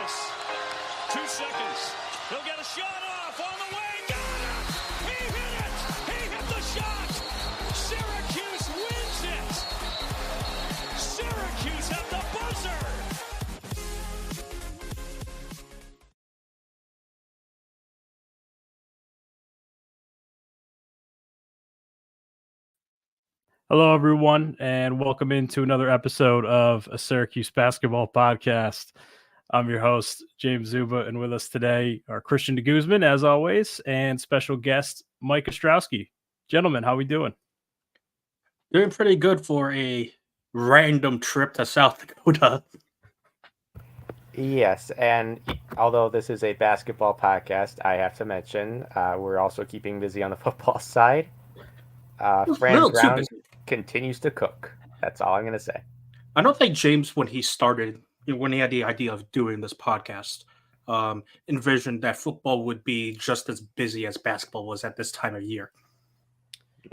this. 2 seconds. He'll get a shot off on the way. Got it! He hit it! He hit the shot! Syracuse wins it! Syracuse at the buzzer! Hello, everyone, and welcome into another episode of a Syracuse basketball podcast. I'm your host, James Zuba, and with us today are Christian de Guzman, as always, and special guest, Mike Ostrowski. Gentlemen, how we doing? Doing pretty good for a random trip to South Dakota. Yes, and although this is a basketball podcast, I have to mention we're also keeping busy on the football side. Fran Brown continues to cook. That's all I'm going to say. I don't think James, when he started, when he had the idea of doing this podcast, envisioned that football would be just as busy as basketball was at this time of year.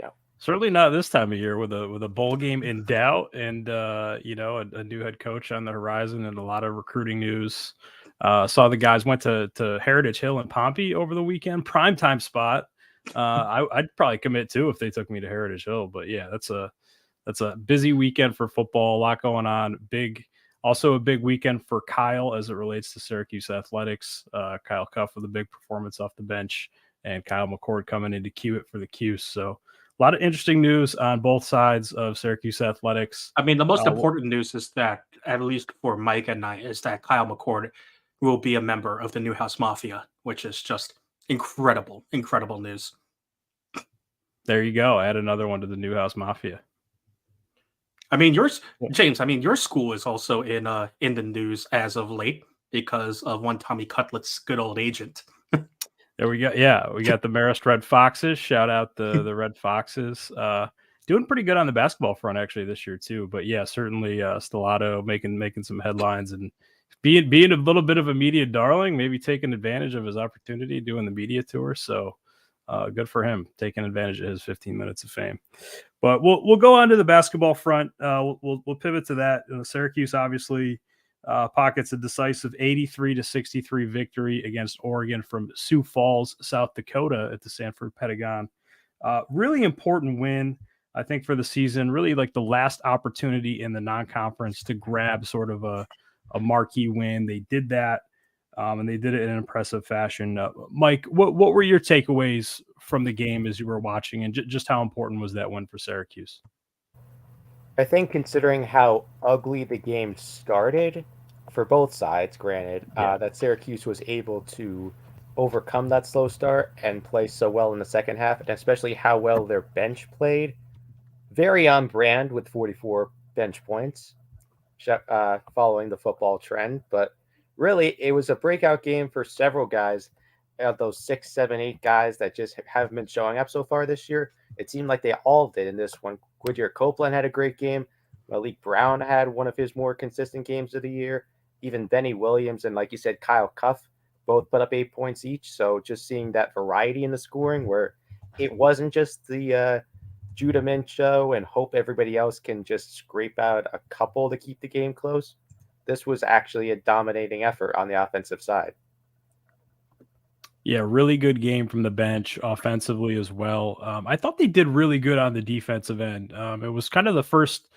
No. Certainly not this time of year with a bowl game in doubt and a new head coach on the horizon and a lot of recruiting news. Saw the guys went to Heritage Hill in Pompey over the weekend, primetime spot. I'd probably commit too if they took me to Heritage Hill, but yeah, that's a busy weekend for football. A lot going on. Also a big weekend for Kyle as it relates to Syracuse athletics. Kyle Cuff with a big performance off the bench, and Kyle McCord coming in to cue it for the Cuse. So a lot of interesting news on both sides of Syracuse athletics. I mean, the most important news is that, at least for Mike and I, is that Kyle McCord will be a member of the Newhouse Mafia, which is just incredible news. There you go. Add another one to the Newhouse Mafia. I mean, James, your school is also in the news as of late because of one Tommy Cutlet's good old agent. There we go. Yeah, we got the Marist Red Foxes. Shout out the Red Foxes. Doing pretty good on the basketball front actually this year too. But yeah, certainly Stellato making some headlines and being a little bit of a media darling, maybe taking advantage of his opportunity doing the media tour. So good for him taking advantage of his 15 minutes of fame. But we'll go on to the basketball front. We'll pivot to that. Syracuse obviously pockets a decisive 83-63 victory against Oregon from Sioux Falls, South Dakota at the Sanford Pentagon. Really important win, I think, for the season. Really like the last opportunity in the non-conference to grab sort of a marquee win. They did that, and they did it in an impressive fashion. Mike, what were your takeaways from the game as you were watching, and just how important was that win for Syracuse? I think considering how ugly the game started for both sides, granted, that Syracuse was able to overcome that slow start and play so well in the second half, and especially how well their bench played. Very on brand with 44 bench points, following the football trend. But really, it was a breakout game for several guys. Of those 6, 7, 8 guys that just haven't been showing up so far this year, it seemed like they all did in this one. Goodyear Copeland had a great game. Malik Brown had one of his more consistent games of the year. Even Benny Williams and, like you said, Kyle Cuff both put up 8 points each. So just seeing that variety in the scoring where it wasn't just the Judah Mint show and hope everybody else can just scrape out a couple to keep the game close. This was actually a dominating effort on the offensive side. Yeah, really good game from the bench offensively as well. I thought they did really good on the defensive end. It was kind of the first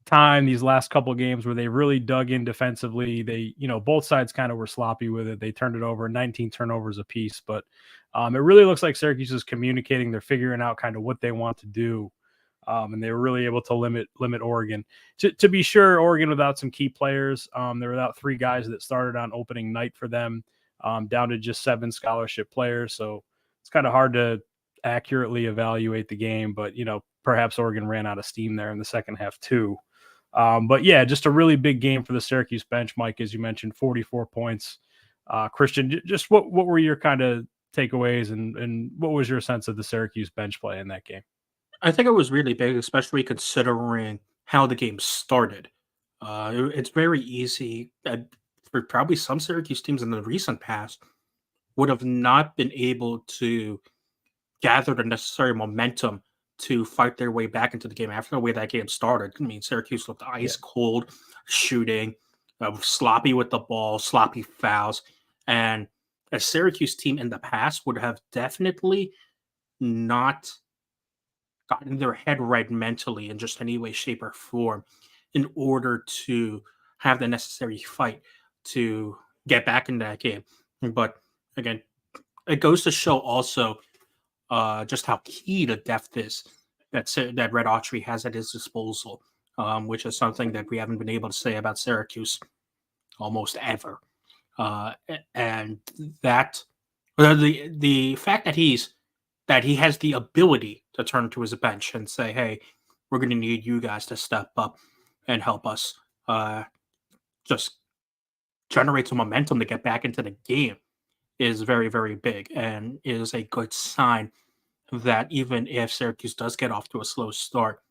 time these last couple of games where they really dug in defensively. They, both sides kind of were sloppy with it. They turned it over, 19 turnovers apiece. But it really looks like Syracuse is communicating. They're figuring out kind of what they want to do. And they were really able to limit Oregon. To be sure, Oregon without some key players. They're without 3 guys that started on opening night for them. Down to just 7 scholarship players. So it's kind of hard to accurately evaluate the game, but, perhaps Oregon ran out of steam there in the second half too. But yeah, just a really big game for the Syracuse bench, Mike, as you mentioned, 44 points. Christian, just what were your kind of takeaways and what was your sense of the Syracuse bench play in that game? I think it was really big, especially considering how the game started. It's very easy for probably some Syracuse teams in the recent past would have not been able to gather the necessary momentum to fight their way back into the game after the way that game started. I mean, Syracuse looked ice cold shooting. sloppy with the ball, sloppy fouls, and a Syracuse team in the past would have definitely not gotten their head right mentally in just any way, shape, or form in order to have the necessary fight to get back in that game. But again, it goes to show also just how key the depth is that Red Autry has at his disposal, which is something that we haven't been able to say about Syracuse almost ever. And that the fact that he has the ability to turn to his bench and say, "Hey, we're going to need you guys to step up and help us just generate some momentum to get back into the game," is very, very big and is a good sign that even if Syracuse does get off to a slow start,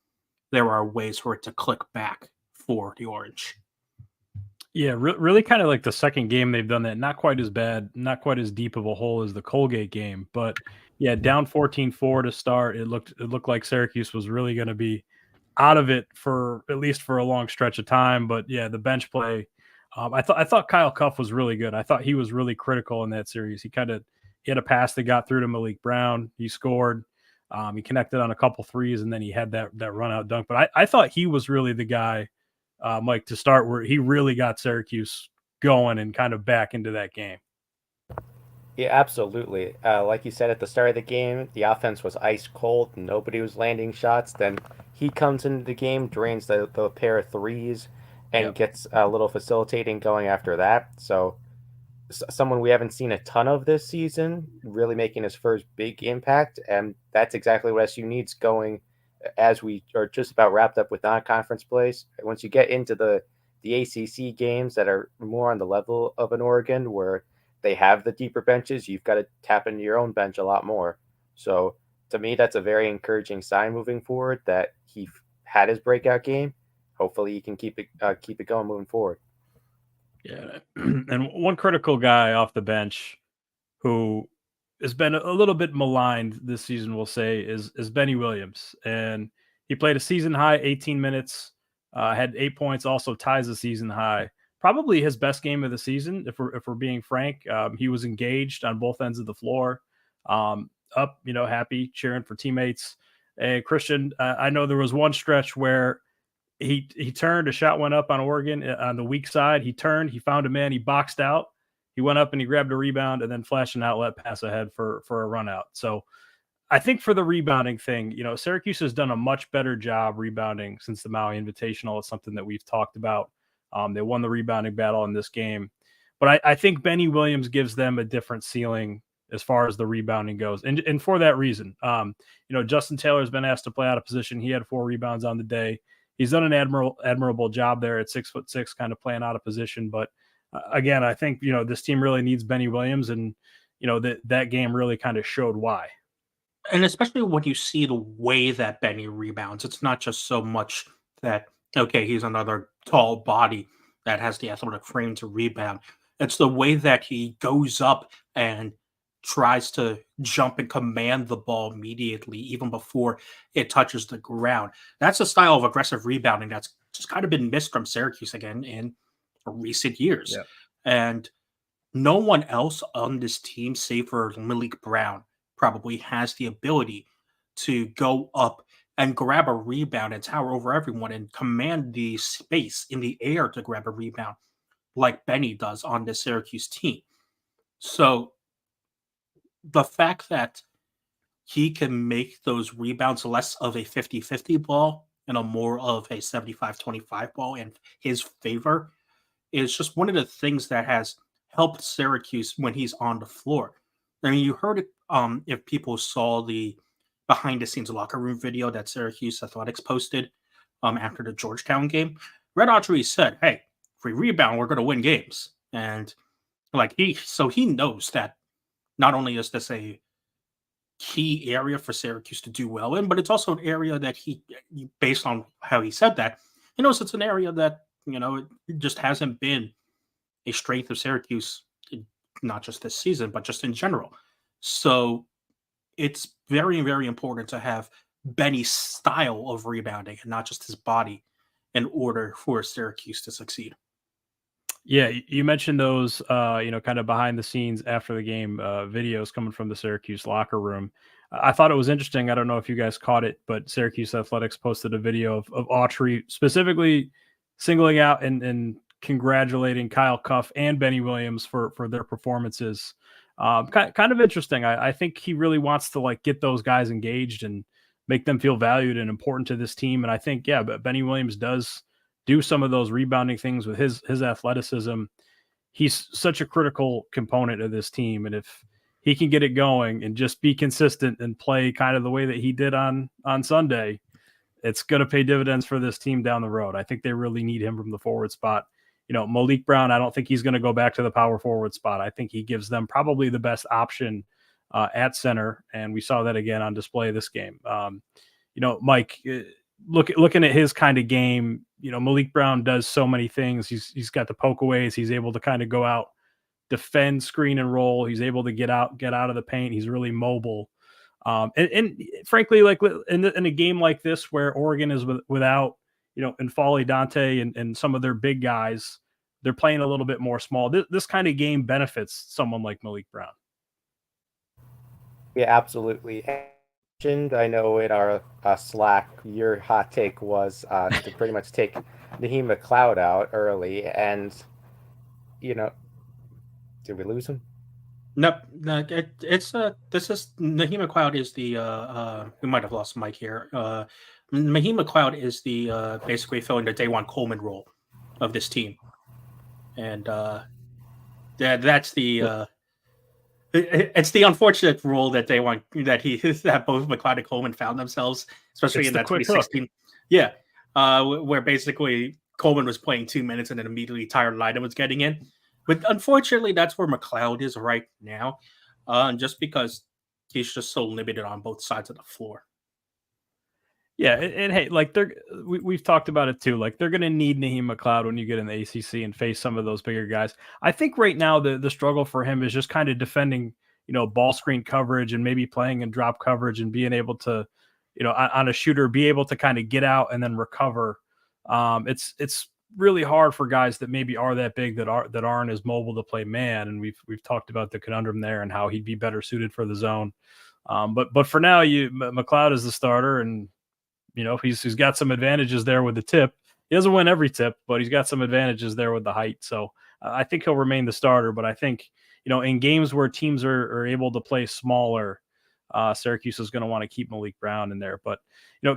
there are ways for it to click back for the Orange. Yeah, really kind of like the second game they've done that. Not quite as bad, not quite as deep of a hole as the Colgate game, but yeah, down 14-4 to start. It looked like Syracuse was really going to be out of it for at least for a long stretch of time. But yeah, the bench play. I thought Kyle Cuff was really good. I thought he was really critical in that series. He had a pass that got through to Malik Brown. He scored. He connected on a couple threes, and then he had that run out dunk. But I thought he was really the guy, Mike, to start where he really got Syracuse going and kind of back into that game. Yeah, absolutely. Like you said at the start of the game, the offense was ice cold. Nobody was landing shots. Then he comes into the game, drains the pair of threes, and Yep. gets a little facilitating going after that. So, someone we haven't seen a ton of this season, really making his first big impact. And that's exactly what SU needs going as we are just about wrapped up with non-conference plays. Once you get into the ACC games that are more on the level of an Oregon, where they have the deeper benches, you've got to tap into your own bench a lot more. So to me, that's a very encouraging sign moving forward that he had his breakout game. Hopefully, he can keep it going moving forward. Yeah, and one critical guy off the bench who has been a little bit maligned this season, we'll say, is Benny Williams, and he played a season high 18 minutes, had 8 points, also ties the season high. Probably his best game of the season, if we're being frank. He was engaged on both ends of the floor, up, happy, cheering for teammates. And Christian, I know there was one stretch where he turned, a shot went up on Oregon on the weak side. He turned, he found a man, he boxed out. He went up and he grabbed a rebound and then flashed an outlet pass ahead for a run out. So I think for the rebounding thing, Syracuse has done a much better job rebounding since the Maui Invitational. It's something that we've talked about. They won the rebounding battle in this game. But I think Benny Williams gives them a different ceiling as far as the rebounding goes. And for that reason, Justin Taylor's been asked to play out of position. He had 4 rebounds on the day. He's done an admirable job there at 6'6", kind of playing out of position. But again, I think, this team really needs Benny Williams, and, that game really kind of showed why. And especially when you see the way that Benny rebounds, it's not just so much that, okay, he's another tall body that has the athletic frame to rebound. It's the way that he goes up and tries to jump and command the ball immediately, even before it touches the ground. That's a style of aggressive rebounding that's just kind of been missed from Syracuse again in recent years. Yeah. And no one else on this team, save for Malik Brown, probably has the ability to go up and grab a rebound and tower over everyone and command the space in the air to grab a rebound like Benny does on the Syracuse team. So the fact that he can make those rebounds less of a 50-50 ball and a more of a 75-25 ball in his favor is just one of the things that has helped Syracuse when he's on the floor. I mean, you heard it if people saw the behind the scenes locker room video that Syracuse Athletics posted after the Georgetown game. Red Autry said, "Hey, if we rebound, we're going to win games." And he knows that not only is this a key area for Syracuse to do well in, but it's also an area that based on how he said that, he knows it's an area that, it just hasn't been a strength of Syracuse, not just this season, but just in general. So it's very, very important to have Benny's style of rebounding and not just his body in order for Syracuse to succeed. Yeah, you mentioned those, kind of behind the scenes after the game videos coming from the Syracuse locker room. I thought it was interesting. I don't know if you guys caught it, but Syracuse Athletics posted a video of Autry specifically singling out and congratulating Kyle Cuff and Benny Williams for their performances. Kind of interesting. I think he really wants to like get those guys engaged and make them feel valued and important to this team. And I think, yeah, but Benny Williams does do some of those rebounding things with his athleticism. He's such a critical component of this team, and if he can get it going and just be consistent and play kind of the way that he did on Sunday, it's going to pay dividends for this team down the road. I think they really need him from the forward spot. Malik Brown, I don't think he's going to go back to the power forward spot. I think he gives them probably the best option at center, and we saw that again on display this game. Mike, looking at his kind of game, Malik Brown does so many things. He's got the pokeaways. He's able to kind of go out, defend, screen, and roll. He's able to get out of the paint. He's really mobile. And frankly, like in a game like this where Oregon is without, N'Faly Dante and some of their big guys, they're playing a little bit more small. This kind of game benefits someone like Malik Brown. Yeah, absolutely. I know in our Slack, your hot take was to pretty much take Naheem McLeod out early, and did we lose him? Nope. No, this is Naheem McLeod is the we might have lost Mike here. Naheem McLeod is the basically filling the Day One Coleman role of this team, and that's the. It's the unfortunate role that they want that both McLeod and Coleman found themselves, especially in that 2016. Hook. Yeah, where basically Coleman was playing 2 minutes and then immediately Tyler Lydon was getting in. But unfortunately, that's where McLeod is right now, just because he's just so limited on both sides of the floor. Yeah, and hey, like we've talked about it too. Like they're going to need Naheem McLeod when you get in the ACC and face some of those bigger guys. I think right now the struggle for him is just kind of defending, ball screen coverage and maybe playing in drop coverage and being able to, on a shooter, be able to kind of get out and then recover. It's really hard for guys that maybe are that big that aren't as mobile to play man. And we've talked about the conundrum there and how he'd be better suited for the zone. But for now, McLeod is the starter and. He's got some advantages there with the tip. He doesn't win every tip, but he's got some advantages there with the height. So I think he'll remain the starter. But I think, in games where teams are able to play smaller, Syracuse is going to want to keep Malik Brown in there. But,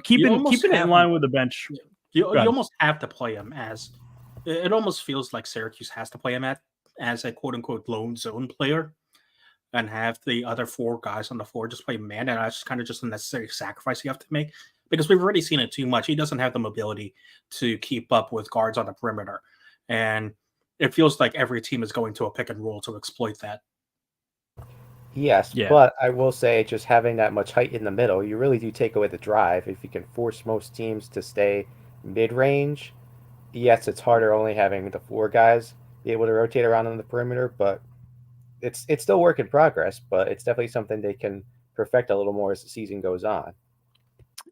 keeping it in line with the bench. You almost have to play him as – it almost feels like Syracuse has to play him as a quote-unquote lone zone player and have the other four guys on the floor just play man. And that's kind of just a necessary sacrifice you have to make. Because we've already seen it too much. He doesn't have the mobility to keep up with guards on the perimeter. And it feels like every team is going to a pick and roll to exploit that. Yes, yeah. But I will say just having that much height in the middle, you really do take away the drive. If you can force most teams to stay mid-range, yes, it's harder only having the four guys be able to rotate around on the perimeter, but it's still work in progress, but it's definitely something they can perfect a little more as the season goes on.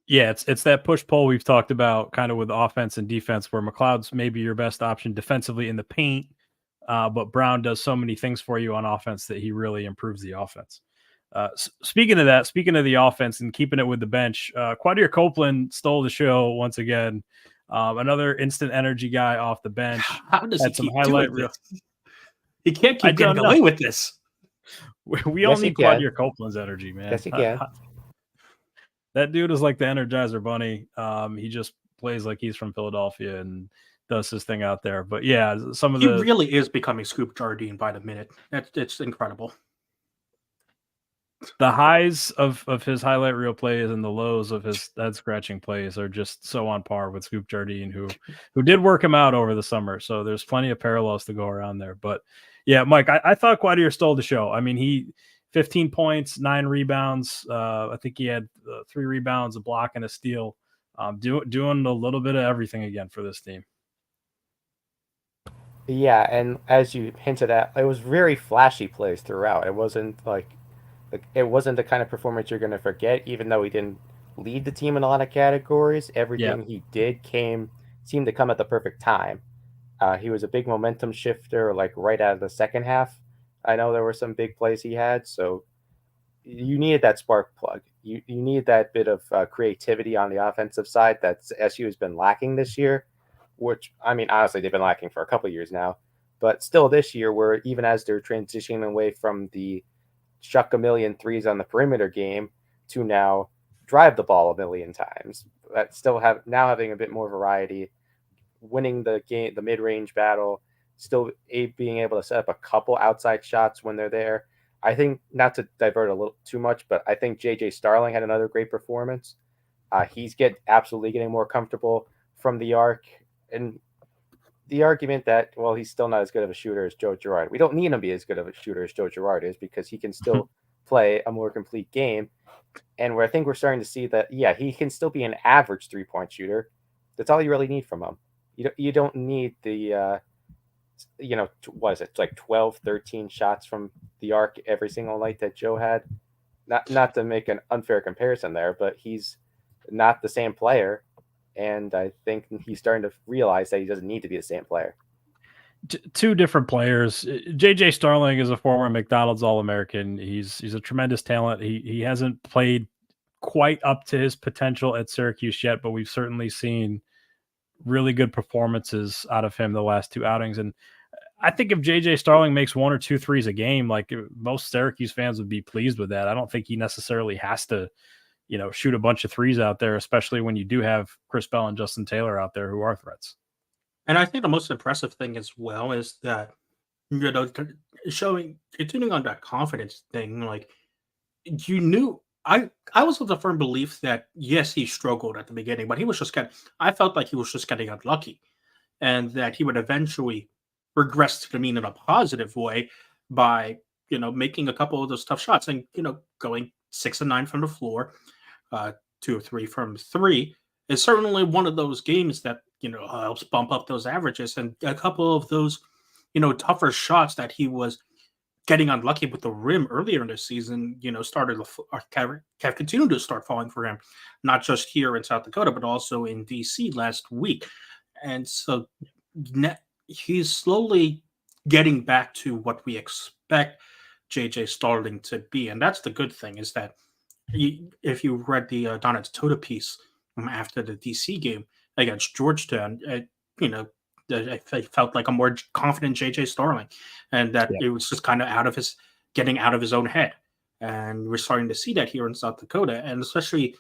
Yeah, it's that push-pull we've talked about kind of with offense and defense where McLeod's maybe your best option defensively in the paint, but Brown does so many things for you on offense that he really improves the offense. Speaking of the offense and keeping it with the bench, Quadir Copeland stole the show once again. Another instant energy guy off the bench. How does he keep doing this? He can't keep getting away with this. We all need Quadir Copeland's energy, man. Yes, he can. That dude is like the Energizer Bunny. He just plays like he's from Philadelphia and does his thing out there. But yeah, he really is becoming Scoop Jardine by the minute. It's incredible. The highs of his highlight reel plays and the lows of his head scratching plays are just so on par with Scoop Jardine, who did work him out over the summer. So there's plenty of parallels to go around there. But yeah, Mike, I thought Quadir stole the show. I mean, he 15 points, 9 rebounds. I think he had 3 rebounds, a block, and a steal. Doing a little bit of everything again for this team. Yeah, and as you hinted at, it was very flashy plays throughout. It wasn't the kind of performance you're going to forget, even though he didn't lead the team in a lot of categories. Everything he did seemed to come at the perfect time. He was a big momentum shifter, like right out of the second half. I know there were some big plays he had, so you needed that spark plug. You need that bit of creativity on the offensive side that SU has been lacking this year, which, I mean, honestly, they've been lacking for a couple of years now. But still this year, where even as they're transitioning away from the chuck a million threes on the perimeter game to now drive the ball a million times, but still having a bit more variety, winning the game, the mid-range battle, still being able to set up a couple outside shots when they're there. I think, not to divert a little too much, but I think JJ Starling had another great performance. He's absolutely getting more comfortable from the arc, and the argument that, well, he's still not as good of a shooter as Joe Girard. We don't need him to be as good of a shooter as Joe Girard is, because he can still play a more complete game. And where I think we're starting to see that, yeah, he can still be an average 3-point shooter. That's all you really need from him. You don't need the what is it, like 12, 13 shots from the arc every single night that Joe had. Not to make an unfair comparison there, but he's not the same player, and I think he's starting to realize that he doesn't need to be the same player. Two different players. JJ Starling is a former McDonald's All-American. He's a tremendous talent. He hasn't played quite up to his potential at Syracuse yet, but we've certainly seen really good performances out of him the last two outings. And I think if JJ Starling makes 1 or 2 threes a game, like, most Syracuse fans would be pleased with that. I don't think he necessarily has to, shoot a bunch of threes out there, especially when you do have Chris Bell and Justin Taylor out there who are threats. And I think the most impressive thing as well is that, continuing on that confidence thing, like, you knew, I was of the firm belief that, yes, he struggled at the beginning, but I felt like he was just getting unlucky, and that he would eventually regress to the mean in a positive way by, making a couple of those tough shots and, going 6 and 9 from the floor, 2 or 3 from 3 is certainly one of those games that, helps bump up those averages. And a couple of those, tougher shots that he was getting unlucky with the rim earlier in the season, have continued to start falling for him, not just here in South Dakota, but also in DC last week. And so he's slowly getting back to what we expect JJ Starling to be. And that's the good thing, is that if you read the Donna Tota piece after the DC game against Georgetown, I felt like a more confident JJ Starling, and that it was just kind of getting out of his own head. And we're starting to see that here in South Dakota. And especially,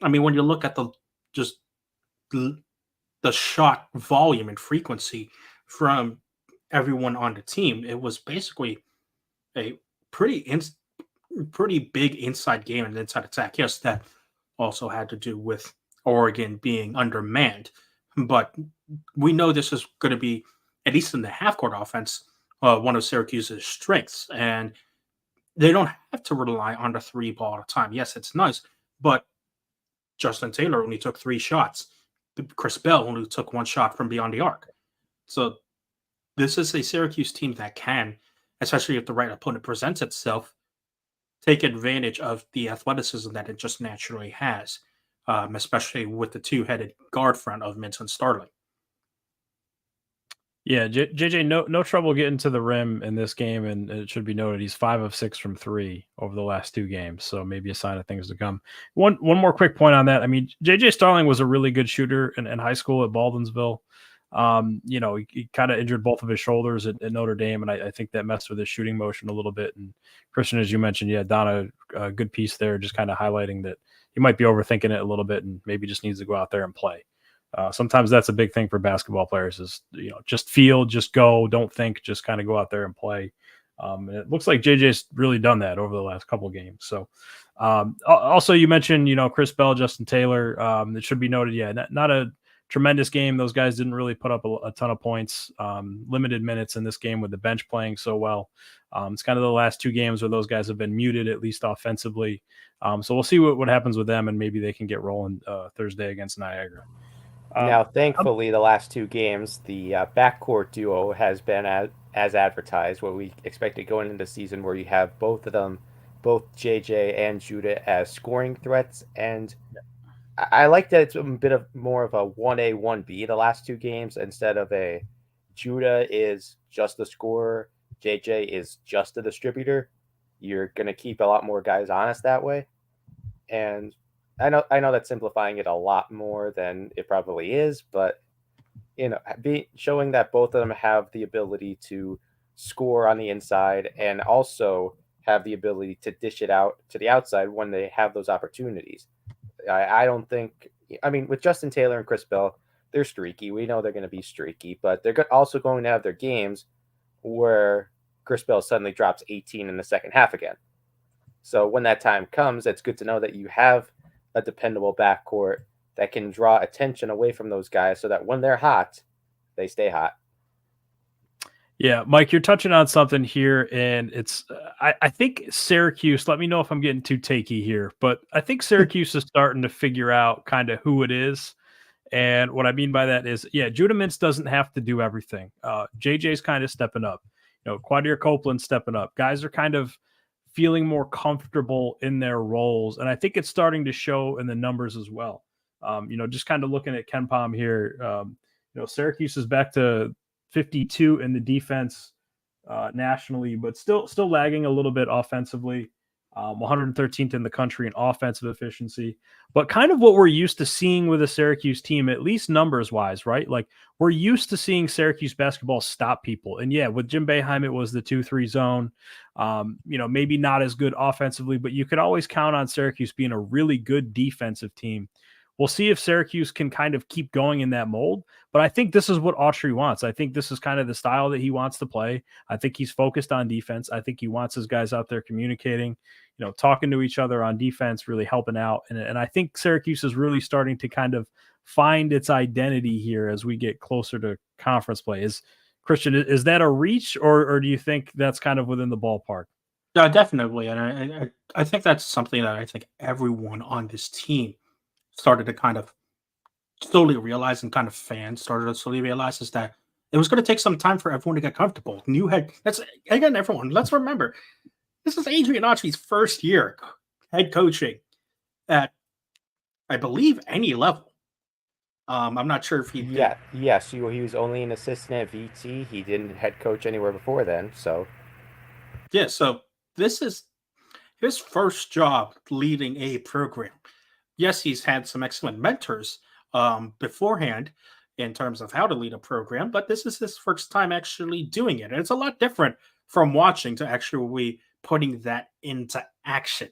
I mean, when you look at the shot volume and frequency from everyone on the team, it was basically a pretty big inside game and inside attack. Yes, that also had to do with Oregon being undermanned, but we know this is going to be, at least in the half-court offense, one of Syracuse's strengths, and they don't have to rely on the 3 ball at a time. Yes, it's nice, but Justin Taylor only took 3 shots. Chris Bell only took 1 shot from beyond the arc. So this is a Syracuse team that can, especially if the right opponent presents itself, take advantage of the athleticism that it just naturally has, especially with the 2-headed guard front of Mintz and Starling. Yeah, JJ, no trouble getting to the rim in this game, and it should be noted he's 5 of 6 from 3 over the last 2 games, so maybe a sign of things to come. One more quick point on that. I mean, JJ Starling was a really good shooter in high school at Baldwinsville. He kind of injured both of his shoulders at Notre Dame, and I think that messed with his shooting motion a little bit. And Christian, as you mentioned, Donna, a good piece there, just kind of highlighting that he might be overthinking it a little bit and maybe just needs to go out there and play. Sometimes that's a big thing for basketball players is, just feel, just go, don't think, just kind of go out there and play. And it looks like JJ's really done that over the last couple of games. So also you mentioned, Chris Bell, Justin Taylor. It should be noted, not a tremendous game. Those guys didn't really put up a ton of points, limited minutes in this game with the bench playing so well. It's kind of the last 2 games where those guys have been muted, at least offensively. So we'll see what happens with them, and maybe they can get rolling Thursday against Niagara. Now, thankfully, the last 2 games, the backcourt duo has been as advertised, what we expected going into the season, where you have both of them, both JJ and Judah, as scoring threats. And I like that it's a bit of more of a 1A, 1B the last 2 games instead of a Judah is just a scorer, JJ is just a distributor, you're going to keep a lot more guys honest that way. And I know that's simplifying it a lot more than it probably is, but showing that both of them have the ability to score on the inside and also have the ability to dish it out to the outside when they have those opportunities. I don't think. I mean, with Justin Taylor and Chris Bell, they're streaky. We know they're going to be streaky, but they're also going to have their games where Chris Bell suddenly drops 18 in the second half again. So when that time comes, it's good to know that you have a dependable backcourt that can draw attention away from those guys so that when they're hot, they stay hot. Yeah, Mike, you're touching on something here, and it's I think Syracuse, let me know if I'm getting too takey here, but I think Syracuse is starting to figure out kind of who it is. And what I mean by that is, yeah, Judah Mintz doesn't have to do everything. JJ's kind of stepping up. Quadir Copeland stepping up. Guys are kind of feeling more comfortable in their roles, and I think it's starting to show in the numbers as well. Just kind of looking at KenPom here, Syracuse is back to 52 in the defense nationally, but still lagging a little bit offensively. 113th in the country in offensive efficiency, but kind of what we're used to seeing with a Syracuse team, at least numbers wise, right? Like we're used to seeing Syracuse basketball stop people. And yeah, with Jim Boeheim, it was the 2-3 zone, maybe not as good offensively, but you could always count on Syracuse being a really good defensive team. We'll see if Syracuse can kind of keep going in that mold, but I think this is what Autry wants. I think this is kind of the style that he wants to play. I think he's focused on defense. I think he wants his guys out there communicating, talking to each other on defense, really helping out. And I think Syracuse is really starting to kind of find its identity here as we get closer to conference play. Christian, is that a reach or do you think that's kind of within the ballpark? Definitely. And I think that's something that I think everyone on this team started to kind of slowly realize, and kind of fans started to slowly realize, is that it was going to take some time for everyone to get comfortable. Everyone, let's remember, this is Adrian Autry's first year head coaching at, I believe, any level. I'm not sure if he did. Yes, he was only an assistant at VT. He didn't head coach anywhere before then, so. Yeah, so this is his first job leading a program. Yes, he's had some excellent mentors beforehand in terms of how to lead a program, but this is his first time actually doing it. And it's a lot different from watching to actually putting that into action.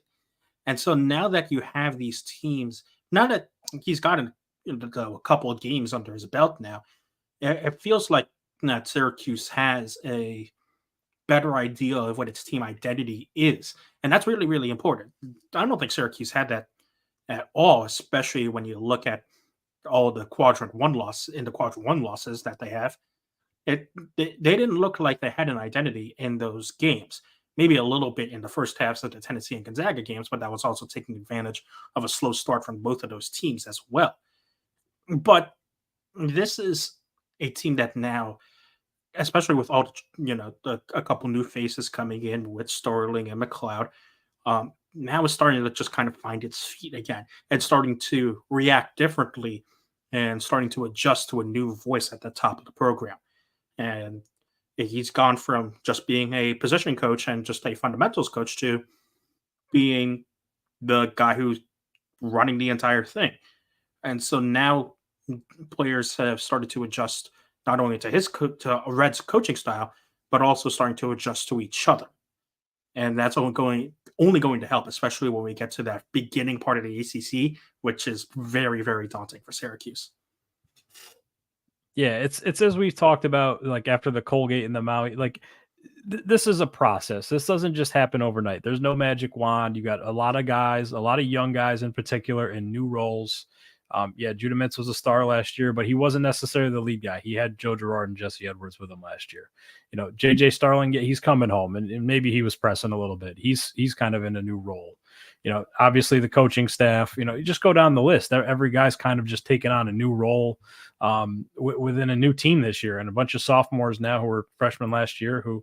And so now that you have these teams, now that he's gotten a couple of games under his belt now, it feels like that Syracuse has a better idea of what its team identity is. And that's really, really important. I don't think Syracuse had that at all, especially when you look at all the quadrant one losses that they have. They didn't look like they had an identity in those games. Maybe a little bit in the first halves of the Tennessee and Gonzaga games, but that was also taking advantage of a slow start from both of those teams as well. But this is a team that now, especially with all a couple new faces coming in with Sterling and McLeod, now it's starting to just kind of find its feet again and starting to react differently and starting to adjust to a new voice at the top of the program. And he's gone from just being a position coach and just a fundamentals coach to being the guy who's running the entire thing. And so now players have started to adjust not only to Red's coaching style, but also starting to adjust to each other. And that's only going to help, especially when we get to that beginning part of the ACC, which is very, very daunting for Syracuse. Yeah, it's as we've talked about, like after the Colgate and the Maui, like this is a process. This doesn't just happen overnight. There's no magic wand. You got a lot of guys, a lot of young guys in particular in new roles. Judah Mintz was a star last year, but he wasn't necessarily the lead guy. He had Joe Girard and Jesse Edwards with him last year. JJ Starling, he's coming home, and maybe he was pressing a little bit. He's kind of in a new role. Obviously the coaching staff, you just go down the list. Every guy's kind of just taking on a new role within a new team this year, and a bunch of sophomores now who were freshmen last year who,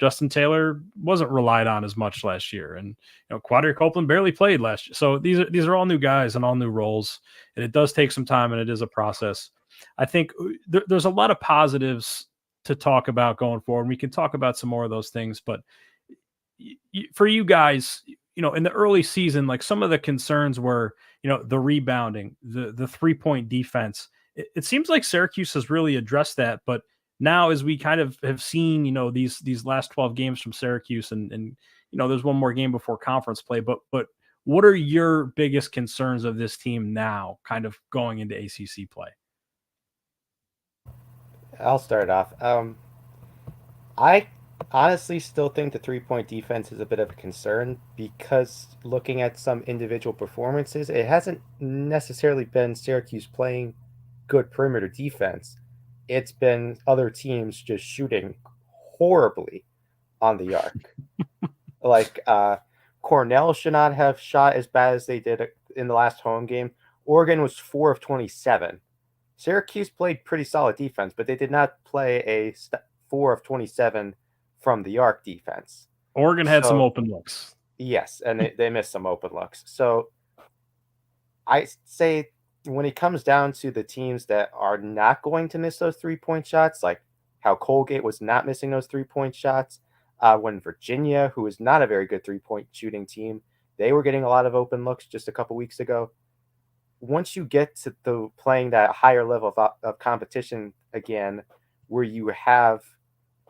Justin Taylor wasn't relied on as much last year, and Quadir Copeland barely played last year. So these are all new guys and all new roles, and it does take some time, and it is a process. I think there's a lot of positives to talk about going forward. We can talk about some more of those things, but for you guys, in the early season, like some of the concerns were, the rebounding, the 3-point defense. It seems like Syracuse has really addressed that, but now as we kind of have seen, these last 12 games from Syracuse and there's one more game before conference play, but what are your biggest concerns of this team now kind of going into ACC play? I'll start off. I honestly still think the 3-point defense is a bit of a concern because looking at some individual performances, it hasn't necessarily been Syracuse playing good perimeter defense. It's been other teams just shooting horribly on the arc. Like Cornell should not have shot as bad as they did in the last home game. Oregon was 4 of 27. Syracuse played pretty solid defense, but they did not play a 4 of 27 from the arc defense. Oregon had some open looks. Yes, and they missed some open looks. So I say when it comes down to the teams that are not going to miss those 3-point shots, like how Colgate was not missing those 3-point shots, when Virginia, who is not a very good 3-point shooting team, they were getting a lot of open looks just a couple weeks ago. Once you get to playing that higher level of competition again, where you have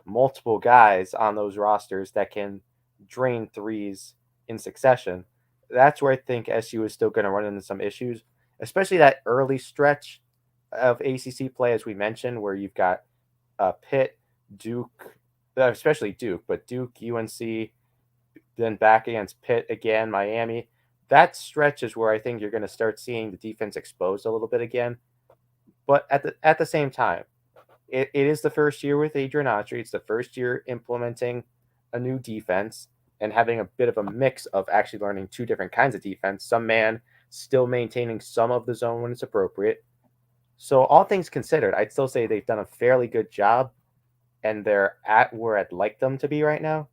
multiple guys on those rosters that can drain threes in succession, that's where I think SU is still going to run into some issues, especially that early stretch of ACC play, as we mentioned, where you've got Pitt, Duke, especially Duke, but Duke, UNC, then back against Pitt again, Miami. That stretch is where I think you're going to start seeing the defense exposed a little bit again. But at the same time, it is the first year with Adrian Autry. It's the first year implementing a new defense and having a bit of a mix of actually learning two different kinds of defense. Some man still maintaining some of the zone when it's appropriate. So all things considered, I'd still say they've done a fairly good job, and they're at where I'd like them to be right now.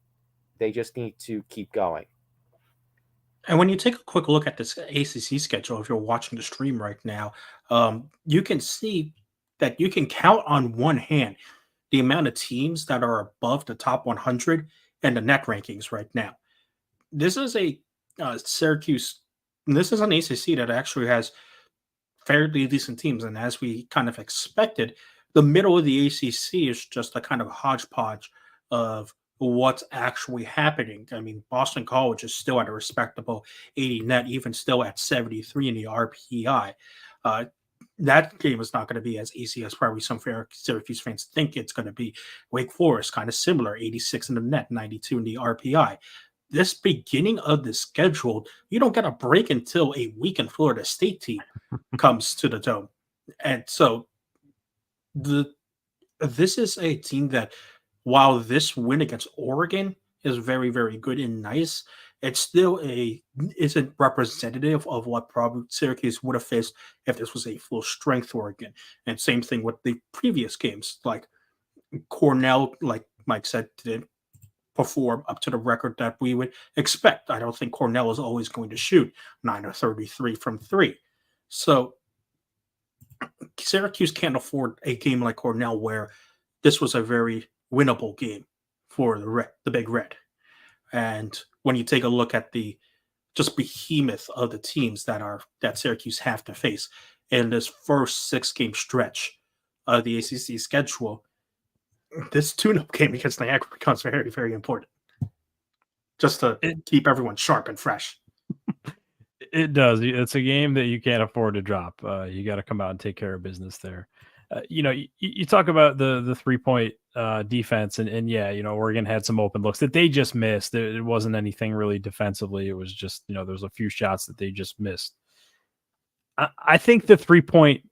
They just need to keep going. And when you take a quick look at this ACC schedule, if you're watching the stream right now, you can see that you can count on one hand the amount of teams that are above the top 100 and the net rankings right now. This is a Syracuse. This is an ACC that actually has fairly decent teams, and as we kind of expected, the middle of the ACC is just a kind of hodgepodge of what's actually happening. I mean, Boston College is still at a respectable 80 net, even still at 73 in the RPI. That game is not going to be as easy as probably some Syracuse fans think it's going to be. Wake Forest, kind of similar, 86 in the net, 92 in the RPI. This beginning of the schedule, you don't get a break until a weakened Florida State team comes to the Dome. And so this is a team that, while this win against Oregon is very, very good and nice, it's still isn't representative of what probably Syracuse would have faced if this was a full strength Oregon. And same thing with the previous games, like Cornell, like Mike said, didn't perform up to the record that we would expect. I don't think Cornell is always going to shoot 9 or 33 from 3. So Syracuse can't afford a game like Cornell where this was a very winnable game for the Big Red. And when you take a look at the just behemoth of the teams that Syracuse have to face in this first 6-game stretch of the ACC schedule, this tune-up game against Niagara becomes very, very important, just to keep everyone sharp and fresh. It does. It's a game that you can't afford to drop. You got to come out and take care of business there. You talk about the 3-point defense, and yeah, Oregon had some open looks that they just missed. It wasn't anything really defensively. It was just, there was a few shots that they just missed. I think the 3-point,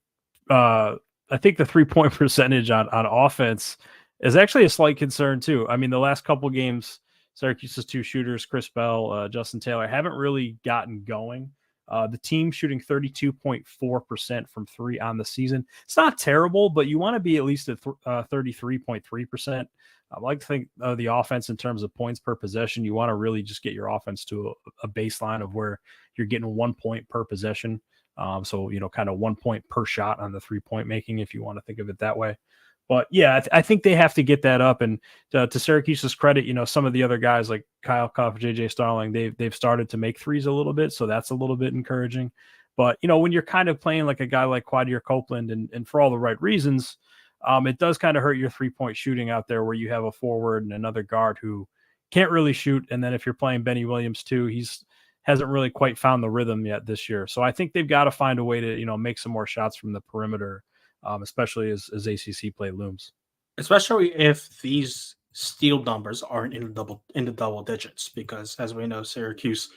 percentage on offense is actually a slight concern too. I mean, the last couple games, Syracuse's 2 shooters, Chris Bell, Justin Taylor, haven't really gotten going. The team shooting 32.4% from 3 on the season. It's not terrible, but you want to be at least at 33.3%. I like to think of the offense in terms of points per possession. You want to really just get your offense to a baseline of where you're getting 1 point per possession. So, kind of 1 point per shot on the 3-point making, if you want to think of it that way. But yeah, I think they have to get that up. And to Syracuse's credit, some of the other guys like Kyle Cuff, JJ Starling, they've started to make threes a little bit, so that's a little bit encouraging. But when you're kind of playing like a guy like Quadir Copeland, and for all the right reasons, it does kind of hurt your 3-point shooting out there, where you have a forward and another guard who can't really shoot. And then if you're playing Benny Williams too, he's hasn't really quite found the rhythm yet this year. So I think they've got to find a way to make some more shots from the perimeter. Especially as ACC play looms. Especially if these steal numbers aren't in the double digits, because as we know, Syracuse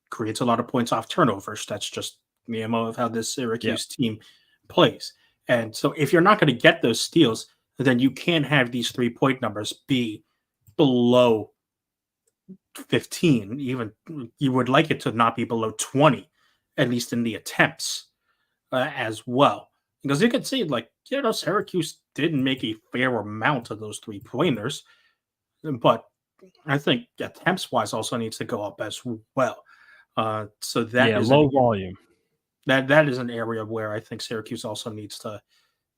creates a lot of points off turnovers. That's just the MO of how this Syracuse team plays. And so if you're not going to get those steals, then you can't have these 3-point numbers be below 15. Even you would like it to not be below 20, at least in the attempts as well. Because you can see, Syracuse didn't make a fair amount of those 3-pointers, but I think attempts-wise also needs to go up as well. So that is low volume. That is an area where I think Syracuse also needs to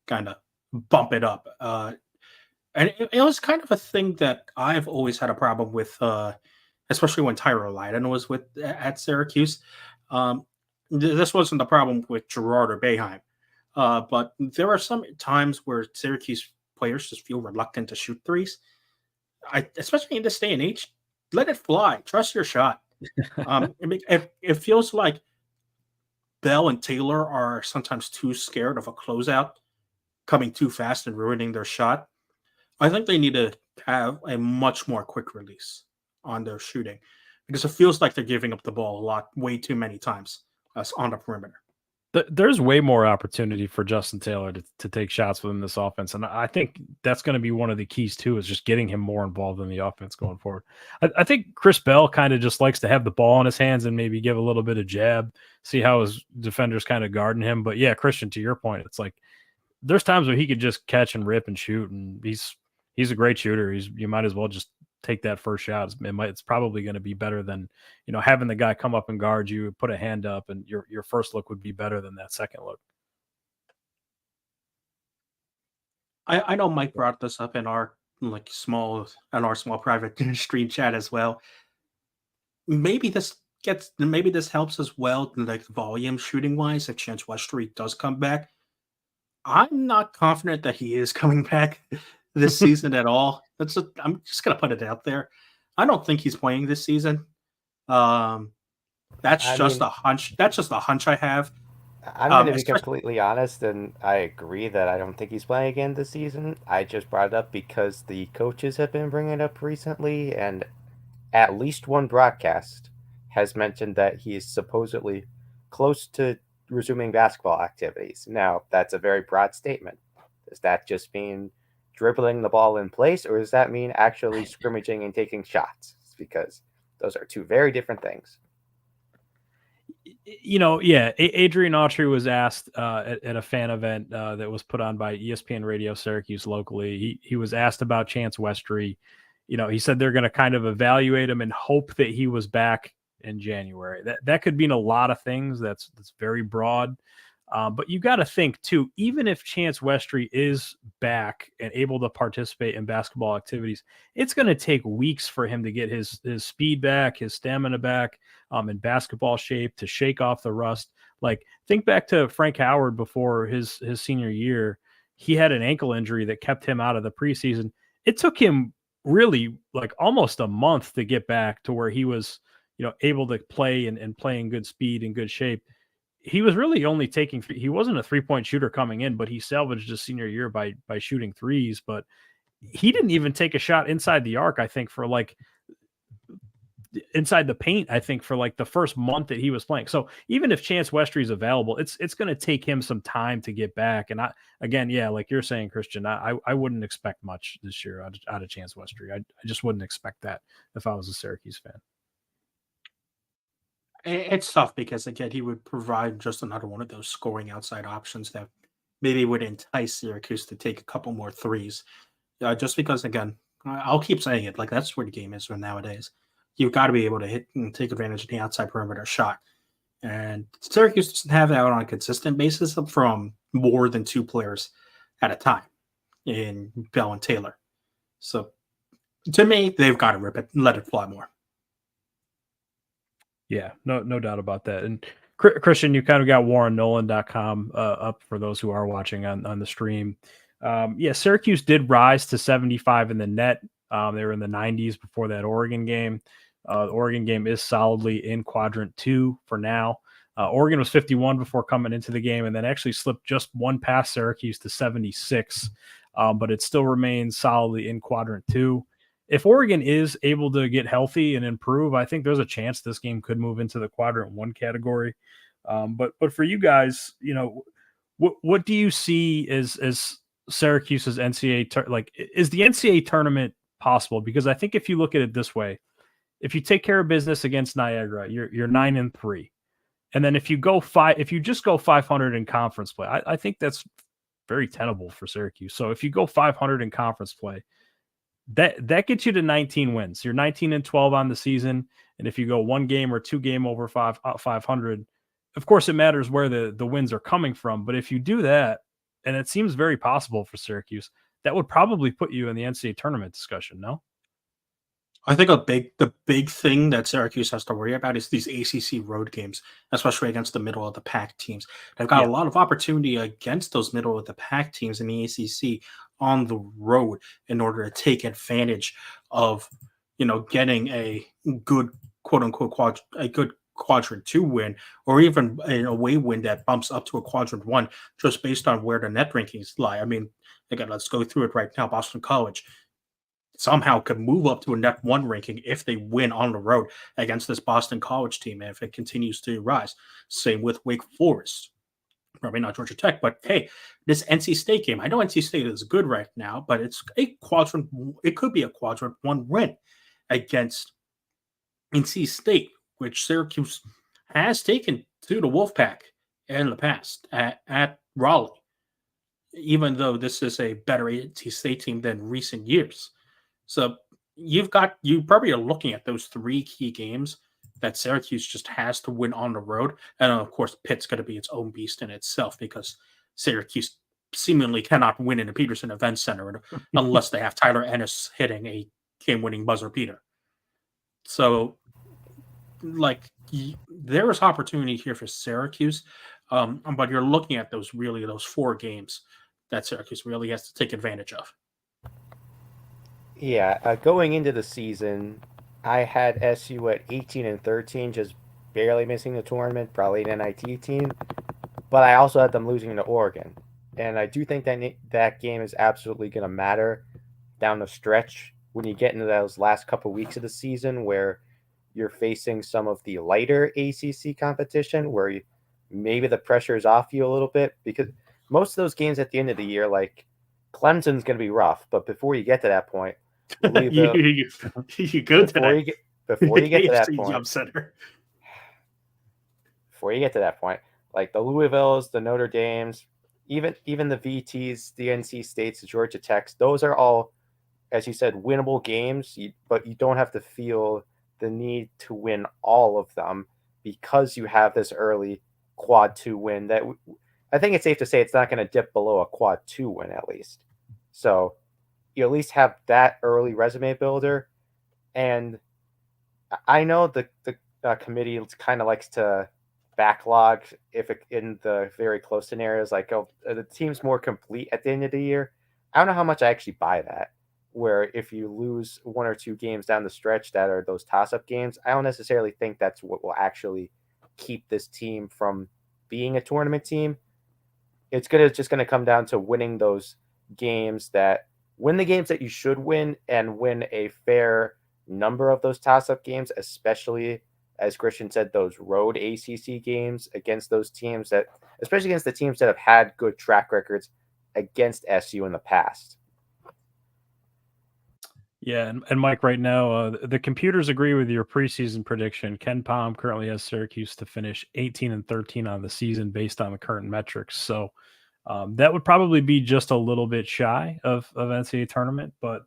kind of bump it up. And it was kind of a thing that I've always had a problem with, especially when Tyler Lydon was at Syracuse. This wasn't the problem with Gerard or Boeheim. But there are some times where Syracuse players just feel reluctant to shoot threes. Especially in this day and age, let it fly. Trust your shot. It feels like Bell and Taylor are sometimes too scared of a closeout coming too fast and ruining their shot. I think they need to have a much more quick release on their shooting, because it feels like they're giving up the ball way too many times on the perimeter. There's way more opportunity for Justin Taylor to take shots within this offense. And I think that's going to be one of the keys too, is just getting him more involved in the offense going forward. I think Chris Bell kind of just likes to have the ball in his hands and maybe give a little bit of jab, see how his defenders kind of guarding him. But yeah, Christian, to your point, it's like there's times where he could just catch and rip and shoot, and he's a great shooter. You might as well just take that first shot. It's probably going to be better than having the guy come up and guard you, put a hand up, and your first look would be better than that second look. I know Mike brought this up in our small private stream chat as well. Maybe this helps as well, volume shooting wise, if Chance Westry does come back. I'm not confident that he is coming back this season at all. I'm just gonna put it out there. I don't think he's playing this season. That's just a hunch. That's just a hunch I have. I'm going to be completely honest, and I agree that I don't think he's playing again this season. I just brought it up because the coaches have been bringing it up recently, and at least one broadcast has mentioned that he is supposedly close to resuming basketball activities. Now, that's a very broad statement. Does that just mean dribbling the ball in place, or does that mean actually scrimmaging and taking shots? Because those are two very different things. Adrian Autry was asked at a fan event that was put on by ESPN Radio Syracuse locally. He was asked about Chance Westry. He said they're going to kind of evaluate him and hope that he was back in January. That could mean a lot of things. That's very broad. But you got to think too, even if Chance Westry is back and able to participate in basketball activities, it's going to take weeks for him to get his speed back, his stamina back, in basketball shape, to shake off the rust. Like, think back to Frank Howard before his senior year. He had an ankle injury that kept him out of the preseason. It took him really almost a month to get back to where he was, able to play and play in good speed and good shape. He was really only he wasn't a 3-point shooter coming in, but he salvaged his senior year by shooting threes. But he didn't even take a shot inside the arc, I think, for inside the paint, I think, for the first month that he was playing. So even if Chance Westry is available, it's going to take him some time to get back. And like you're saying, Christian, I wouldn't expect much this year out of Chance Westry. I just wouldn't expect that if I was a Syracuse fan. It's tough because, again, he would provide just another one of those scoring outside options that maybe would entice Syracuse to take a couple more threes. Just because, again, I'll keep saying it, that's where the game is nowadays. You've got to be able to hit and take advantage of the outside perimeter shot. And Syracuse doesn't have that on a consistent basis from more than two players at a time. in Bell and Taylor. So to me, they've got to rip it and let it fly more. Yeah, no doubt about that. And Christian, you kind of got WarrenNolan.com up for those who are watching on the stream. Yeah, Syracuse did rise to 75 in the net. They were in the 90s before that Oregon game. The Oregon game is solidly in quadrant 2 for now. Oregon was 51 before coming into the game and then actually slipped just one past Syracuse to 76, but it still remains solidly in quadrant 2. If Oregon is able to get healthy and improve, I think there's a chance this game could move into the quadrant 1 category. But for you guys, what do you see as Syracuse's NCAA is the NCAA tournament possible? Because I think if you look at it this way, if you take care of business against Niagara, you're 9-3, and then if you just go 500 in conference play, I think that's very tenable for Syracuse. So if you go 500 in conference play, that gets you to 19 wins. You're 19-12 on the season, and if you go 1 game or 2 game over 500, of course it matters where the wins are coming from. But if you do that, and it seems very possible for Syracuse, that would probably put you in the NCAA tournament discussion. No, I think the big thing that Syracuse has to worry about is these ACC road games, especially against the middle of the pack teams. They've got a lot of opportunity against those middle of the pack teams in the ACC on the road in order to take advantage of, getting a good quote unquote quadrant 2 win, or even an away win that bumps up to a quadrant 1 just based on where the net rankings lie. I mean, again, let's go through it right now. Boston College somehow could move up to a net 1 ranking if they win on the road against this Boston College team, and if it continues to rise. Same with Wake Forest. Probably not Georgia Tech, but hey, this NC State game, I know NC State is good right now, but it could be a quadrant 1 win against NC State, which Syracuse has taken to the Wolfpack in the past at Raleigh, even though this is a better NC State team than recent years. So you probably are looking at those 3 key games that Syracuse just has to win on the road. And of course, Pitt's going to be its own beast in itself because Syracuse seemingly cannot win in the Peterson Event Center unless they have Tyler Ennis hitting a game-winning buzzer beater. So, there is opportunity here for Syracuse, but you're looking at those 4 games that Syracuse really has to take advantage of. Yeah, going into the season, I had SU at 18-13, just barely missing the tournament, probably an NIT team. But I also had them losing to Oregon. And I do think that game is absolutely going to matter down the stretch when you get into those last couple weeks of the season where you're facing some of the lighter ACC competition where maybe the pressure is off you a little bit, because most of those games at the end of the year, like Clemson's going to be rough. But before you get to that point, you go to that. Before you get to that point, before you get to that point, like the Louisvilles, the Notre Dames, even the VTs, the NC States, the Georgia Techs, those are all, as you said, winnable games, but you don't have to feel the need to win all of them because you have this early quad 2 win that I think it's safe to say it's not going to dip below a quad 2 win at least. So you at least have that early resume builder. And I know the committee kind of likes to backlog in the very close scenarios, like the team's more complete at the end of the year. I don't know how much I actually buy that, where if you lose 1 or 2 games down the stretch that are those toss-up games, I don't necessarily think that's what will actually keep this team from being a tournament team. It's just going to come down to winning those games win the games that you should win and win a fair number of those toss-up games, especially, as Christian said, those road ACC games against those teams especially against the teams that have had good track records against SU in the past. Yeah, and Mike, right now, the computers agree with your preseason prediction. Ken Palm currently has Syracuse to finish 18-13 on the season based on the current metrics. So that would probably be just a little bit shy of NCAA tournament, but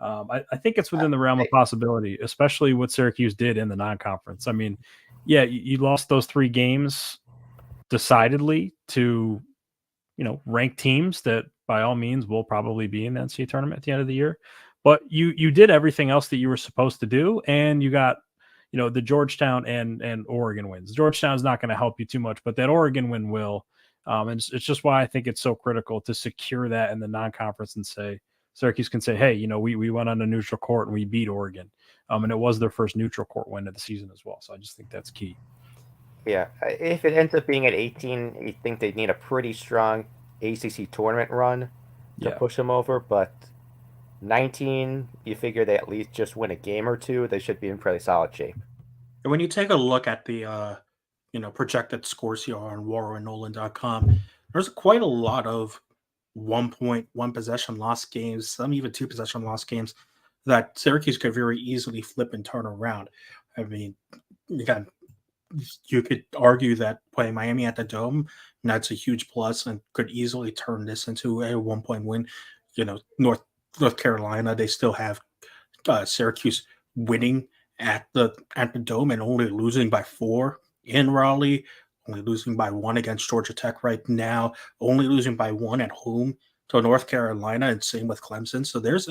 I think it's within the realm of possibility, especially what Syracuse did in the non-conference. I mean, yeah, you lost those 3 games decidedly to ranked teams that by all means will probably be in the NCAA tournament at the end of the year. But you did everything else that you were supposed to do, and you got the Georgetown and Oregon wins. Georgetown is not going to help you too much, but that Oregon win will. And it's just why I think it's so critical to secure that in the non-conference and say Syracuse can say, hey, we went on a neutral court and we beat Oregon. And it was their first neutral court win of the season as well. So I just think that's key. Yeah, if it ends up being at 18, you think they'd need a pretty strong ACC tournament run to push them over. But 19, you figure they at least just win a game or two. They should be in pretty solid shape. And when you take a look at the projected scores here on warrowandnolan.com, there's quite a lot of 1 point, 1 possession loss games, some even 2 possession loss games that Syracuse could very easily flip and turn around. I mean, you could argue that playing Miami at the Dome, that's a huge plus and could easily turn this into a 1 point win. North Carolina, they still have Syracuse winning at the Dome and only losing by 4 in Raleigh, only losing by 1 against Georgia Tech right now, only losing by 1 at home to North Carolina, and same with Clemson. So there's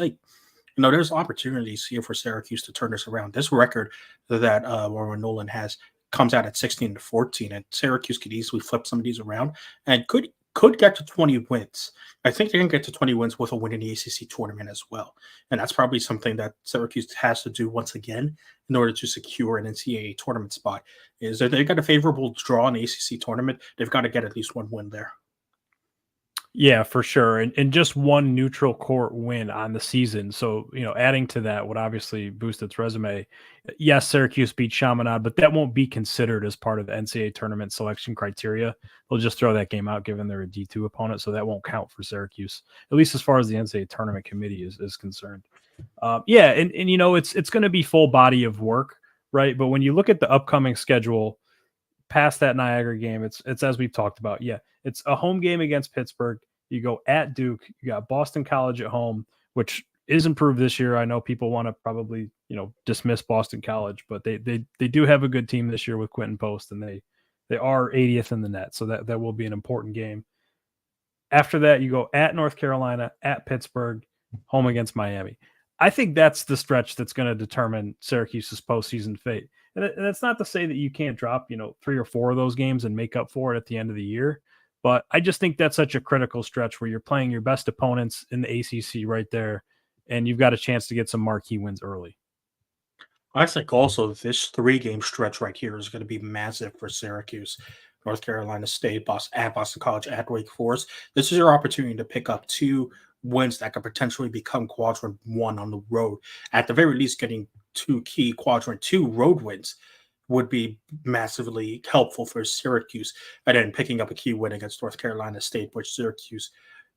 there's opportunities here for Syracuse to turn this around. This record that Warren Nolan has comes out at 16-14, and Syracuse could easily flip some of these around and could get to 20 wins. I think they can get to 20 wins with a win in the ACC tournament as well. And that's probably something that Syracuse has to do once again in order to secure an NCAA tournament spot. Is that they've got a favorable draw in the ACC tournament. They've got to get at least 1 win there. Yeah, for sure. And just 1 neutral court win on the season. So, adding to that would obviously boost its resume. Yes, Syracuse beat Chaminade, but that won't be considered as part of the NCAA tournament selection criteria. They'll just throw that game out given they're a D2 opponent. So that won't count for Syracuse, at least as far as the NCAA tournament committee is concerned. And it's going to be full body of work, right? But when you look at the upcoming schedule past that Niagara game, it's as we've talked about. Yeah, it's a home game against Pittsburgh. You go at Duke. You got Boston College at home, which is improved this year. I know people want to probably dismiss Boston College, but they do have a good team this year with Quentin Post, and they are 80th in the net, so that will be an important game. After that, you go at North Carolina, at Pittsburgh, home against Miami. I think that's the stretch that's going to determine Syracuse's postseason fate. And that's not to say that you can't drop 3 or 4 of those games and make up for it at the end of the year. But I just think that's such a critical stretch where you're playing your best opponents in the ACC right there, and you've got a chance to get some marquee wins early. I think also this 3-game stretch right here is going to be massive for Syracuse. North Carolina State, Boston College, at Wake Forest. This is your opportunity to pick up 2 wins that could potentially become quadrant 1 on the road. At the very least, getting 2 key quadrant 2 road wins would be massively helpful for Syracuse. And then picking up a key win against North Carolina State, which Syracuse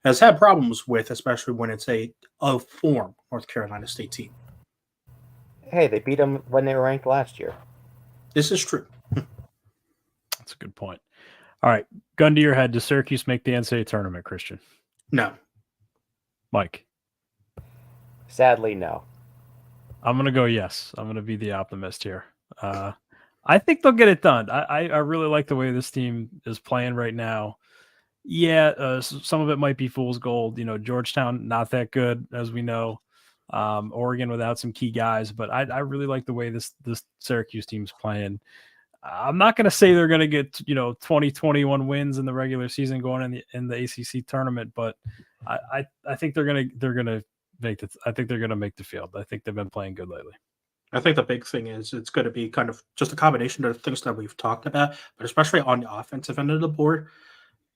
has had problems with, especially when it's a form North Carolina State team. Hey, they beat them when they were ranked last year. This is true. That's a good point. All right, gun to your head. Does Syracuse make the NCAA tournament, Christian? No. Mike? Sadly, no. I'm going to go yes. I'm going to be the optimist here. I think they'll get it done. I really like the way this team is playing right now. Yeah, some of it might be fool's gold. Georgetown, not that good, as we know. Oregon without some key guys, but I really like the way this Syracuse team's playing. I'm not going to say they're going to get 20, 21 wins in the regular season going in the ACC tournament, but I think they're going to make I think they're going to make the field. I think they've been playing good lately. I think the big thing is it's going to be kind of just a combination of the things that we've talked about, but especially on the offensive end of the board,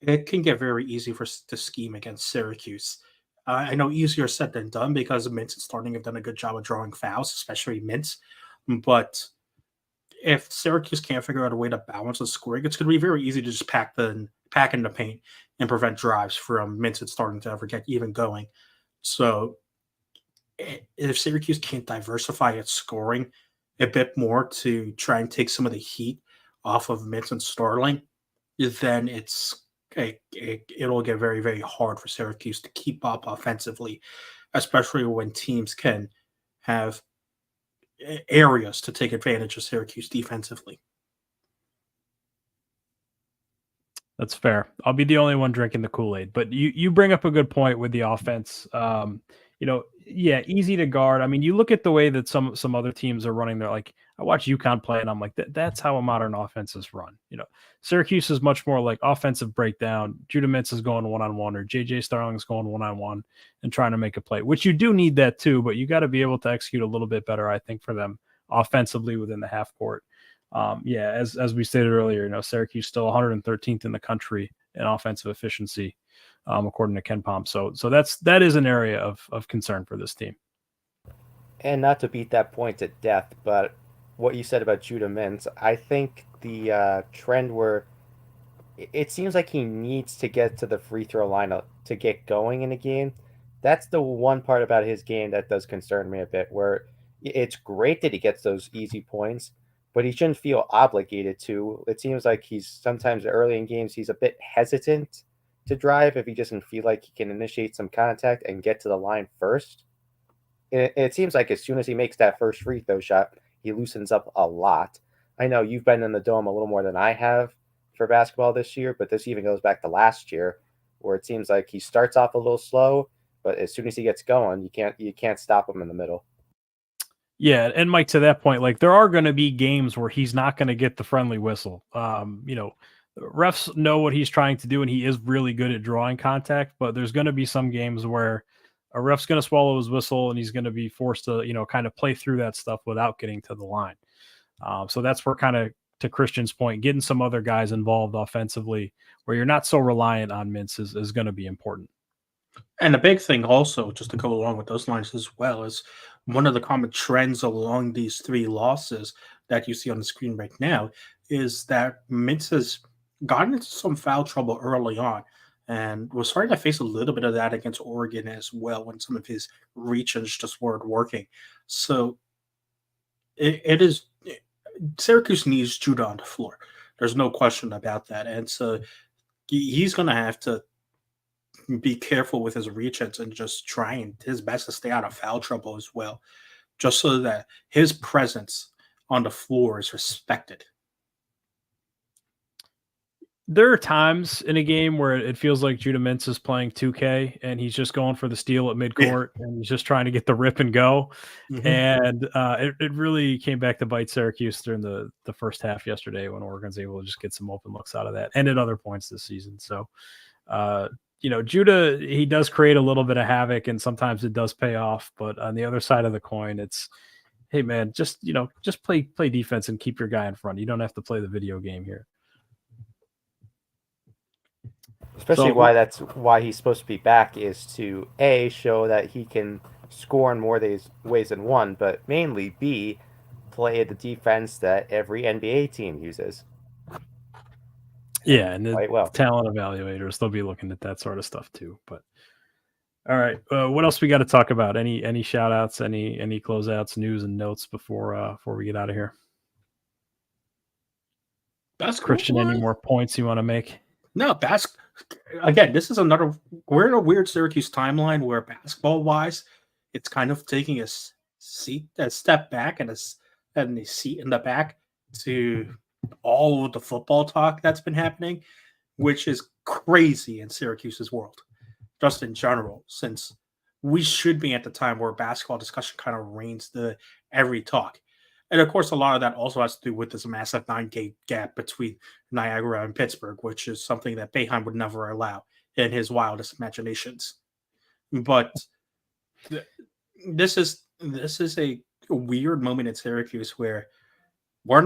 it can get very easy to scheme against Syracuse. I know easier said than done because Mintz and Starting have done a good job of drawing fouls, especially Mintz. But if Syracuse can't figure out a way to balance the scoring, it's going to be very easy to just pack in the paint and prevent drives from Mintz and Starting to ever get even going. So if Syracuse can't diversify its scoring a bit more to try and take some of the heat off of Mintz and Starling, then it'll get very, very hard for Syracuse to keep up offensively, especially when teams can have areas to take advantage of Syracuse defensively. That's fair. I'll be the only one drinking the Kool-Aid. But you bring up a good point with the offense. Yeah, easy to guard. I mean, you look at the way that some other teams are running. They're like, I watch UConn play, and I'm like, that's how a modern offense is run. Syracuse is much more like offensive breakdown. Judah Mintz is going one-on-one, or JJ Starling is going one-on-one and trying to make a play, which you do need that too, but you got to be able to execute a little bit better, I think, for them offensively within the half court. Yeah, as we stated earlier, Syracuse still 113th in the country in offensive efficiency, according to Ken Palm. So that is an area of concern for this team. And not to beat that point to death, but what you said about Judah Mintz, I think the trend where it seems like he needs to get to the free throw line to get going in a game. That's the one part about his game that does concern me a bit, where it's great that he gets those easy points, but he shouldn't feel obligated to. It seems like he's sometimes early in games, he's a bit hesitant to drive if he doesn't feel like he can initiate some contact and get to the line first. It seems like as soon as he makes that first free throw shot, he loosens up a lot. I know you've been in the Dome a little more than I have for basketball this year, but this even goes back to last year, where it seems like he starts off a little slow, but as soon as he gets going, you can't stop him in the middle. Yeah, and Mike, to that point, like there are going to be games where he's not going to get the friendly whistle. Refs know what he's trying to do, and he is really good at drawing contact. But there's going to be some games where a ref's going to swallow his whistle, and he's going to be forced to, kind of play through that stuff without getting to the line. So that's where, kind of to Christian's point, getting some other guys involved offensively, where you're not so reliant on Mintz, is going to be important. And the big thing also, just to go along with those lines as well, is one of the common trends along these three losses that you see on the screen right now is that Mintz has gotten into some foul trouble early on and was starting to face a little bit of that against Oregon as well when some of his reaches just weren't working. So it is Syracuse needs Judah on the floor. There's no question about that. And so he's going to have to be careful with his reach-ins and just trying his best to stay out of foul trouble as well, just so that his presence on the floor is respected. There are times in a game where it feels like Judah Mintz is playing 2K and he's just going for the steal at midcourt and he's just trying to get the rip and go. Mm-hmm. And it really came back to bite Syracuse during the first half yesterday when Oregon's able to just get some open looks out of that and at other points this season. So, Judah, he does create a little bit of havoc and sometimes it does pay off. But on the other side of the coin, it's, hey, man, just play defense and keep your guy in front. You don't have to play the video game here. Especially that's why he's supposed to be back is to A, show that he can score in more ways than one, but mainly B, play the defense that every NBA team uses. Yeah, and the talent evaluators, they'll be looking at that sort of stuff too. But all right, what else we got to talk about? Any shout outs, any closeouts, news and notes before we get out of here? That's Christian, any more points you want to make? No, again, this is we're in a weird Syracuse timeline where basketball wise, it's kind of taking a step back and a seat in the back to all of the football talk that's been happening, which is crazy in Syracuse's world, just in general, since we should be at the time where basketball discussion kind of reigns the every talk. And of course, a lot of that also has to do with this massive 9-gate gap between Niagara and Pittsburgh, which is something that Boeheim would never allow in his wildest imaginations. But this is a weird moment in Syracuse where we're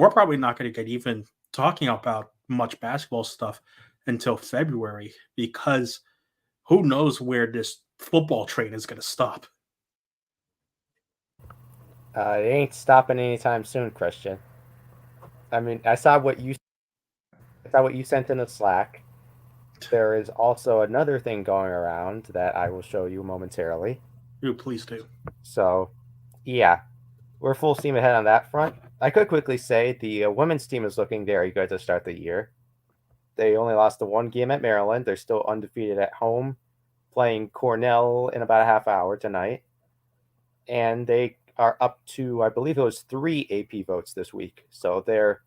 probably not going to get even talking about much basketball stuff until February, because who knows where this football train is going to stop. It ain't stopping anytime soon, Christian. I mean, I saw what you sent in the Slack. There is also another thing going around that I will show you momentarily. You please do. So, yeah, we're full steam ahead on that front. I could quickly say the women's team is looking very good to start the year. They only lost the one game at Maryland. They're still undefeated at home, playing Cornell in about a half hour tonight. And they are up to, I believe it was 3 AP votes this week. So they're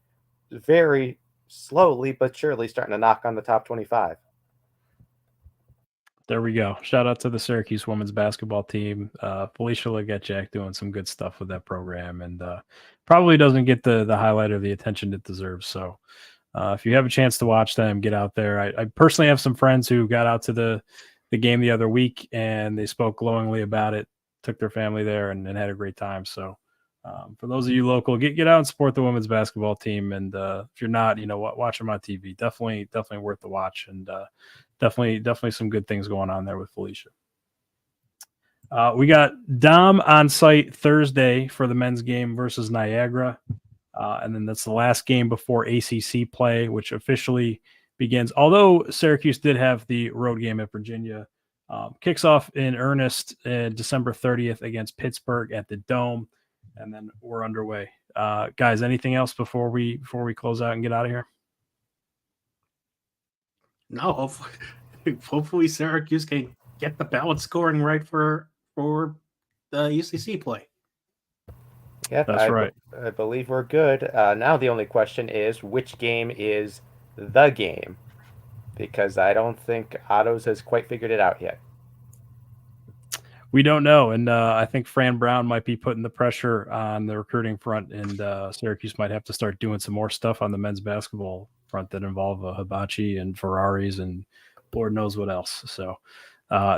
very slowly but surely starting to knock on the top 25. There we go. Shout out to the Syracuse women's basketball team. Felicia Legette doing some good stuff with that program, and probably doesn't get the highlight or the attention it deserves. So if you have a chance to watch them, get out there. I personally have some friends who got out to the game the other week, and they spoke glowingly about it, took their family there, and had a great time. So for those of you local, get out and support the women's basketball team. And if you're not, watch them on TV. Definitely worth the watch. And definitely some good things going on there with Felicia. We got Dom on site Thursday for the men's game versus Niagara. And then that's the last game before ACC play, which officially begins. Although Syracuse did have the road game at Virginia, kicks off in earnest December 30th against Pittsburgh at the Dome. And then we're underway. Guys, anything else before we close out and get out of here? No, hopefully Syracuse can get the balance scoring right for the UCC play. Yeah, that's right. I believe we're good. Now the only question is, which game is the game? Because I don't think Otto's has quite figured it out yet. We don't know, and I think Fran Brown might be putting the pressure on the recruiting front, and Syracuse might have to start doing some more stuff on the men's basketball front that involve Hibachi and Ferraris and Lord knows what else. So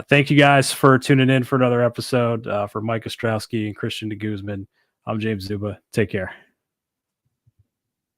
thank you guys for tuning in for another episode. For Mike Ostrowski and Christian de Guzman, I'm James Zuba. Take care.